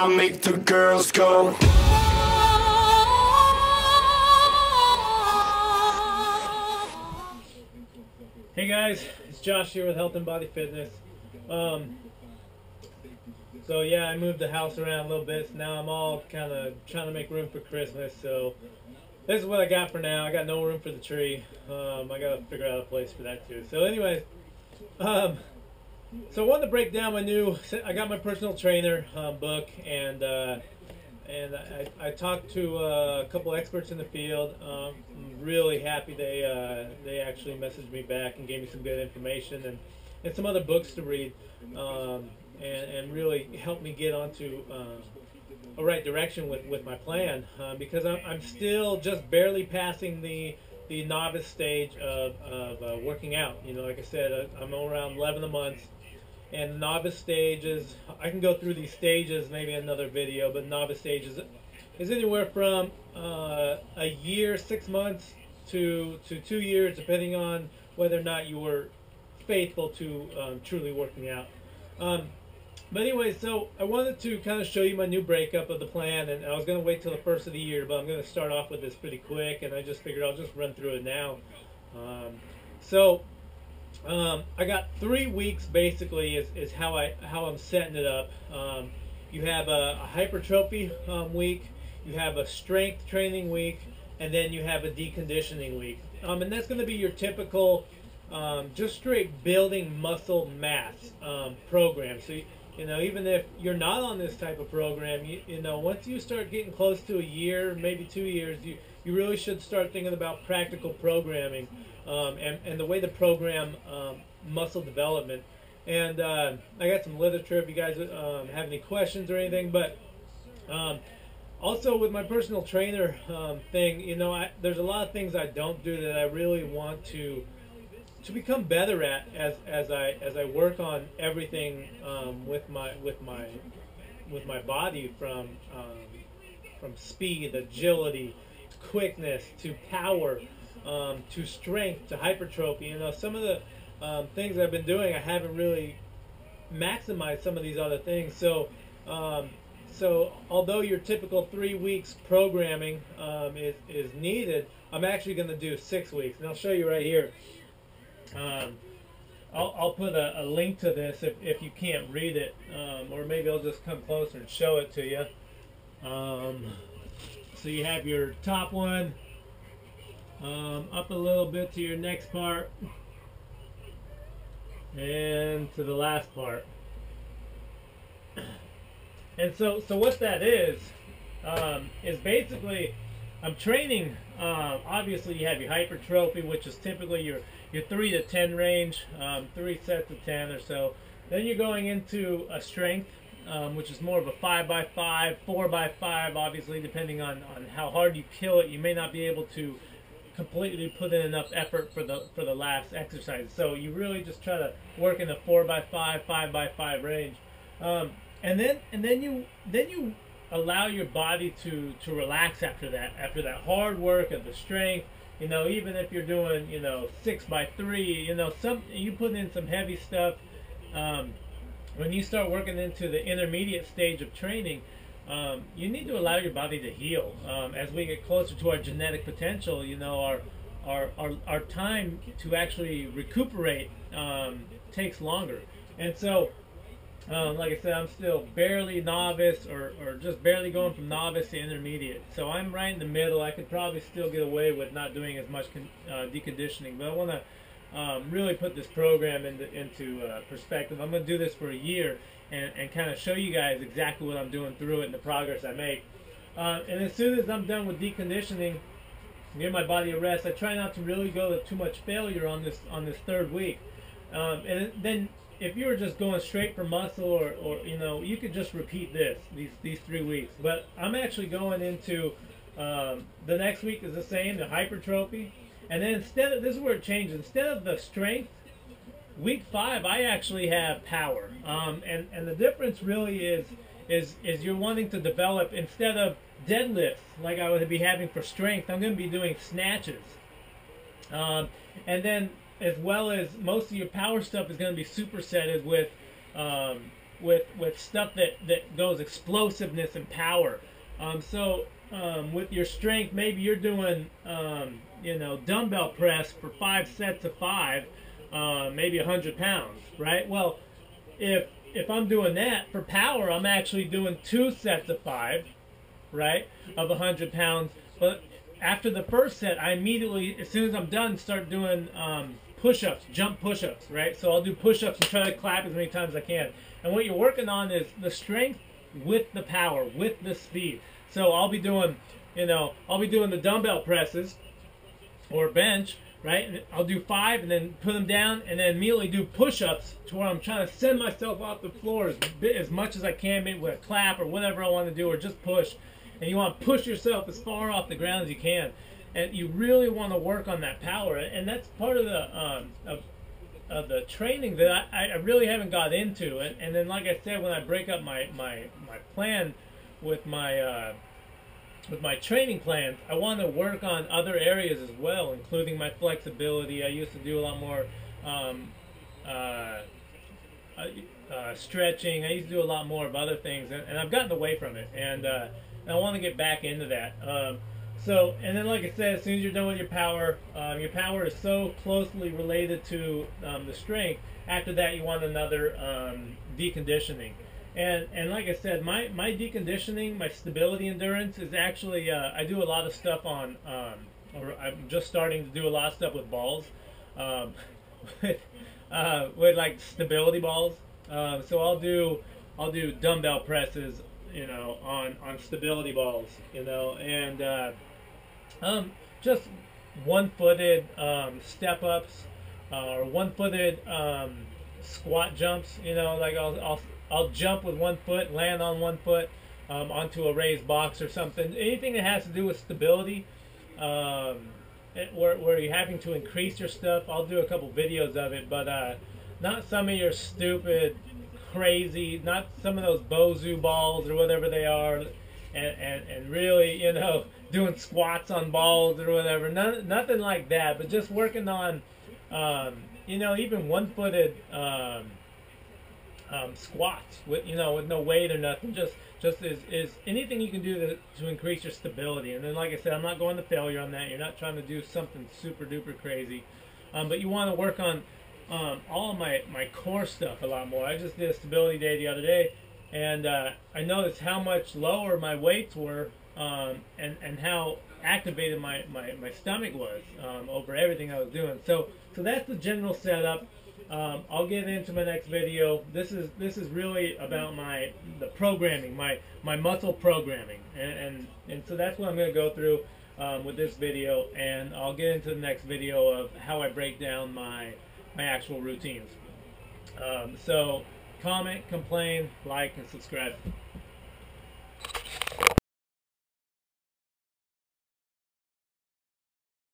I make the girls go. Hey guys, it's Josh here with Health and Body Fitness. So yeah, I moved the house around a little bit, so now I'm all kind of trying to make room for Christmas. So this is what I got for now. I got no room for the tree. I got to figure out a place for that too. So anyways, so I wanted to break down I got my personal trainer book, and I talked to a couple experts in the field. I'm really happy they actually messaged me back and gave me some good information and some other books to read, and really helped me get onto a right direction with my plan, because I'm still just barely passing the novice stage of working out. You know, like I said, I'm around 11 a month. And the novice stage is, I can go through these stages, maybe another video, but novice stage is anywhere from a year, 6 months, to 2 years, depending on whether or not you were faithful to truly working out. But anyway, so I wanted to kind of show you my new breakup of the plan, and I was going to wait till the first of the year, but I'm going to start off with this pretty quick, and I just figured I'll just run through it now. I got 3 weeks basically is how I'm setting it up. You have a hypertrophy week, you have a strength training week, and then you have a deconditioning week. And that's going to be your typical just straight building muscle mass program. So you know, even if you're not on this type of program, you know, once you start getting close to a year, maybe 2 years, you really should start thinking about practical programming. And the way to program muscle development. And I got some literature if you guys have any questions or anything. But also with my personal trainer thing, you know, there's a lot of things I don't do that I really want to become better at as I work on everything with my body, from speed, agility, quickness, to power, to strength, to hypertrophy. You know, some of the things I've been doing, I haven't really maximized some of these other things. So although your typical 3 weeks programming is needed, I'm actually going to do 6 weeks, and I'll show you right here. I'll put a link to this if you can't read it, or maybe I'll just come closer and show it to you. So you have your top one. Up a little bit to your next part, and to the last part. And so what that is basically, I'm training. Obviously, you have your hypertrophy, which is typically your 3 to 10 range, 3 sets of 10 or so. Then you're going into a strength, which is more of a 5x5, 4x5. Obviously, depending on how hard you kill it, you may not be able to completely put in enough effort for the last exercise. So you really just try to work in the 4x5, 5x5 range, and then you allow your body to relax after that hard work of the strength. You know, even if you're doing, you know, 6x3, you know, you put in some heavy stuff. When you start working into the intermediate stage of training, you need to allow your body to heal. As we get closer to our genetic potential, you know, our time to actually recuperate takes longer. And so, like I said, I'm still barely novice, or just barely going from novice to intermediate. So I'm right in the middle. I could probably still get away with not doing as much deconditioning, but I want to really put this program into perspective. I'm going to do this for a year, and kind of show you guys exactly what I'm doing through it and the progress I make. And as soon as I'm done with deconditioning, give my body a rest. I try not to really go to too much failure on this 3rd week. And then if you were just going straight for muscle, or you know, you could just repeat these 3 weeks. But I'm actually going into the next week is the same, the hypertrophy. And then this is where it changes. Instead of the strength, week 5, I actually have power. And the difference really is you're wanting to develop, instead of deadlifts like I would be having for strength, I'm going to be doing snatches. And then, as well as most of your power stuff is going to be supersetted with with stuff that goes explosiveness and power. With your strength, maybe you're doing dumbbell press for 5 sets of 5, maybe 100 pounds, right? Well, if I'm doing that for power, I'm actually doing 2 sets of 5, right, of 100 pounds. But after the first set, I immediately, as soon as I'm done, start doing push-ups, jump push-ups, right? So I'll do push-ups and try to clap as many times as I can. And what you're working on is the strength with the power, with the speed. So I'll be doing the dumbbell presses or bench, right? And I'll do 5 and then put them down and then immediately do push-ups to where I'm trying to send myself off the floor as much as I can, maybe with a clap or whatever I want to do, or just push. And you want to push yourself as far off the ground as you can. And you really want to work on that power. And that's part of the training that I really haven't got into. And then, like I said, when I break up my plan with my training plans, I want to work on other areas as well, including my flexibility. I used to do a lot more stretching. I used to do a lot more of other things, and I've gotten away from it, and I want to get back into that. And then, like I said, as soon as you're done with your power is so closely related to the strength. After that, you want another deconditioning. And like I said, my deconditioning, my stability endurance is actually, I do a lot of stuff on, or I'm just starting to do a lot of stuff with balls, with like stability balls. So I'll do dumbbell presses, on stability balls, and just one-footed step ups, or one-footed squat jumps. Like I'll jump with one foot, land on one foot onto a raised box or something. Anything that has to do with stability, where you're having to increase your stuff. I'll do a couple videos of it, but not some of your stupid, crazy, not some of those Bozu balls or whatever they are, and really, doing squats on balls or whatever. Nothing like that, but just working on, even one-footed squats with no weight or nothing. Just is anything you can do to increase your stability. And then, like I said, I'm not going to failure on that. You're not trying to do something super duper crazy, but you want to work on all of my core stuff a lot more. I just did a stability day the other day, and I noticed how much lower my weights were, and how activated my stomach was over everything I was doing. So that's the general setup. I'll get into my next video. This is really about the programming, my muscle programming, and so that's what I'm going to go through with this video, and I'll get into the next video of how I break down my actual routines. So comment, complain, like, and subscribe.